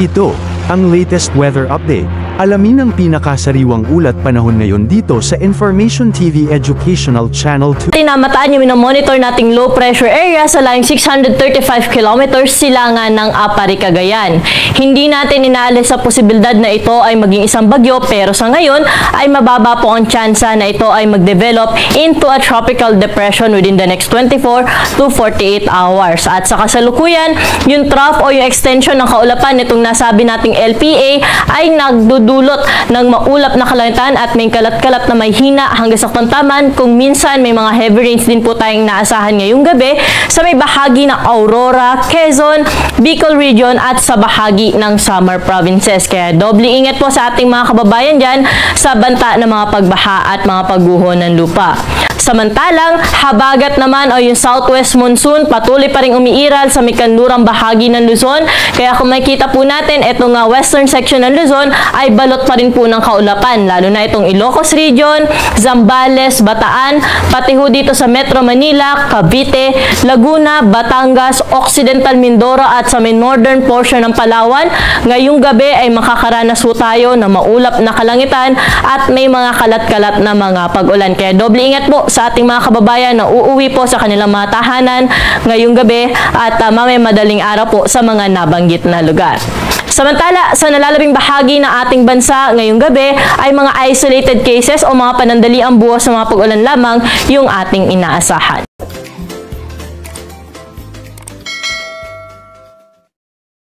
Ito, ang latest weather update. Alamin ang pinakasariwang ulat panahon ngayon dito sa Information TV Educational Channel 2. Tinamataan yung minomonitor nating low pressure area sa layong 635 kilometers silangan ng Apari, Cagayan. Hindi natin inaalis sa posibilidad na ito ay maging isang bagyo, pero sa ngayon ay mababa po ang tsansa na ito ay mag-develop into a tropical depression within the next 24 to 48 hours. At sa kasalukuyan, yung trough o yung extension ng kaulapan nitong nasabi nating LPA ay nagdudulot ng maulap na kalangitan at may kalat-kalat na may hina hanggang sa pantaman, kung minsan may mga heavy rains din po tayong naasahan ngayong gabi sa may bahagi ng Aurora, Quezon, Bicol region at sa bahagi ng Samar provinces. Kaya doble ingat po sa ating mga kababayan dyan sa banta ng mga pagbaha at mga pagguho ng lupa. Samantalang, habagat naman o yung southwest monsoon patuloy pa rin umiiral sa may kanlurang bahagi ng Luzon. Kaya kung makikita po natin, itong western section ng Luzon ay balot pa rin po ng kaulapan. Lalo na itong Ilocos region, Zambales, Bataan, pati ho dito sa Metro Manila, Cavite, Laguna, Batangas, Occidental Mindoro at sa may northern portion ng Palawan. Ngayong gabi ay makakaranas po tayo ng maulap na kalangitan at may mga kalat-kalat na mga pag-ulan. Kaya doble ingat po sa ating mga kababayan na uuwi po sa kanilang mga tahanan ngayong gabi at mamaya madaling araw po sa mga nabanggit na lugar. Samantala, sa nalalabing bahagi ng ating bansa ngayong gabi ay mga isolated cases o mga panandaliang buwas sa mga pag-ulan lamang yung ating inaasahan.